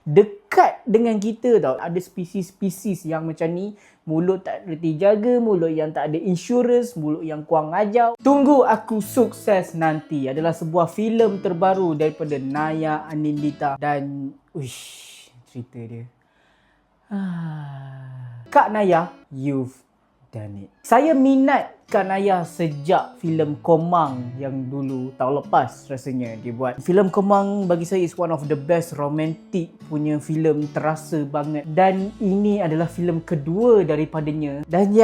dekat dengan kita tau. Ada spesies-spesies yang macam ni, mulut tak reti jaga, mulut yang tak ada insurans, mulut yang kurang ajar. Tunggu Aku Sukses Nanti adalah sebuah filem terbaru daripada Naya Anindita dan cerita dia. Kak Naya, you've done it. Saya minat Kak Naya sejak filem Komang yang dulu tahun lepas rasanya dia buat. Filem Komang bagi saya is one of the best romantic punya filem, terasa banget. Dan ini adalah filem kedua daripadanya. Dan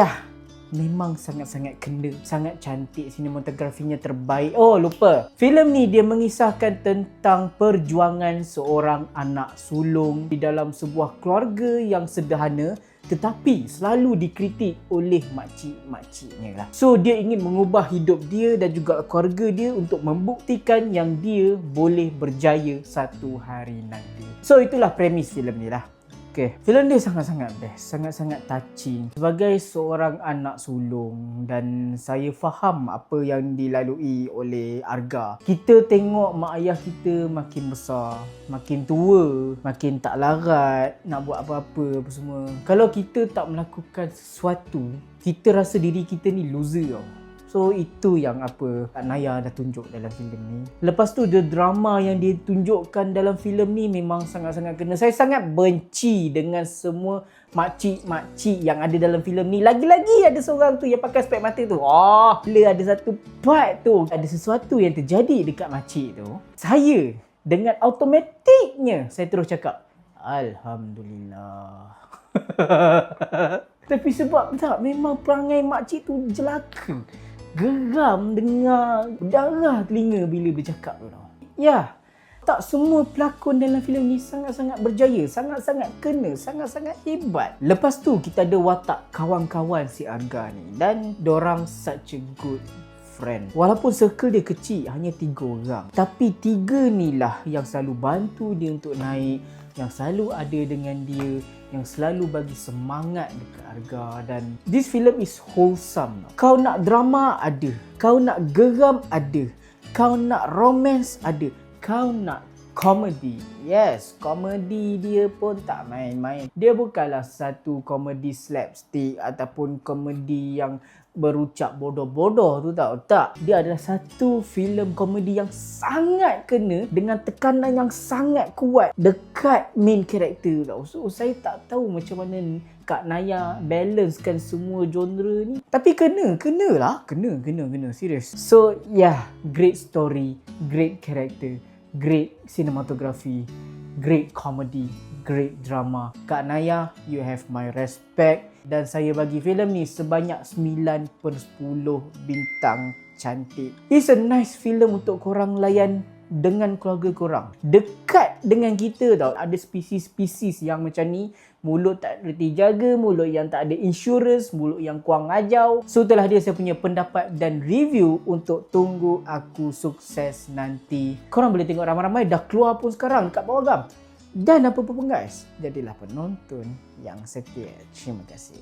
memang sangat-sangat kena, sangat cantik, sinematografinya terbaik. Oh lupa, filem ni dia mengisahkan tentang perjuangan seorang anak sulung di dalam sebuah keluarga yang sederhana tetapi selalu dikritik oleh makcik-makciknya lah. So dia ingin mengubah hidup dia dan juga keluarga dia untuk membuktikan yang dia boleh berjaya satu hari nanti. So itulah premis filem ni lah. Okay, filem dia sangat-sangat best, sangat-sangat touching. Sebagai seorang anak sulung dan saya faham apa yang dilalui oleh Arga. Kita tengok mak ayah kita makin besar, makin tua, makin tak larat nak buat apa-apa apa semua. Kalau kita tak melakukan sesuatu, kita rasa diri kita ni loser tau. So itu yang apa Kak Naya dah tunjuk dalam filem ni. Lepas tu the drama yang dia tunjukkan dalam filem ni memang sangat-sangat kena. Saya sangat benci dengan semua makcik-makcik yang ada dalam filem ni. Lagi-lagi ada seorang tu yang pakai spek mata tu. Bila ada satu part tu ada sesuatu yang terjadi dekat makcik tu, saya dengan automatiknya saya terus cakap Alhamdulillah. Tapi sebab tak, memang perangai makcik tu jelaka. Geram dengar, berdarah telinga bila bercakap tu tau. Tak semua pelakon dalam filem ni sangat-sangat berjaya, sangat-sangat kena, sangat-sangat hebat. Lepas tu kita ada watak kawan-kawan si Arga ni dan dorang such a good friend. Walaupun circle dia kecil, hanya 3 orang. Tapi 3 ni lah yang selalu bantu dia untuk naik, yang selalu ada dengan dia, yang selalu bagi semangat dekat Arga. Dan this film is wholesome. Kau nak drama ada, kau nak geram ada, kau nak romance ada, kau nak komedi. Yes, komedi dia pun tak main-main. Dia bukanlah satu komedi slapstick ataupun komedi yang berucap bodoh-bodoh tu tau. Tak, dia adalah satu filem komedi yang sangat kena dengan tekanan yang sangat kuat dekat main character tau. So saya tak tahu macam mana Kak Naya balancekan semua genre ni. Tapi kena serius. So great story, great character, great cinematography, great comedy, great drama. Kak Naya, you have my respect. Dan saya bagi filem ni sebanyak 9/10 bintang cantik. It's a nice filem untuk korang layan dengan keluarga korang. Dekat dengan kita tau. Ada spesies-spesies yang macam ni, mulut tak reti jaga, mulut yang tak ada insurans, mulut yang kurang ajar. So itulah dia saya punya pendapat dan review untuk Tunggu Aku Sukses Nanti. Korang boleh tengok ramai-ramai, dah keluar pun sekarang dekat bawah gam. Dan apa-apa pun guys, jadilah penonton yang setia. Terima kasih.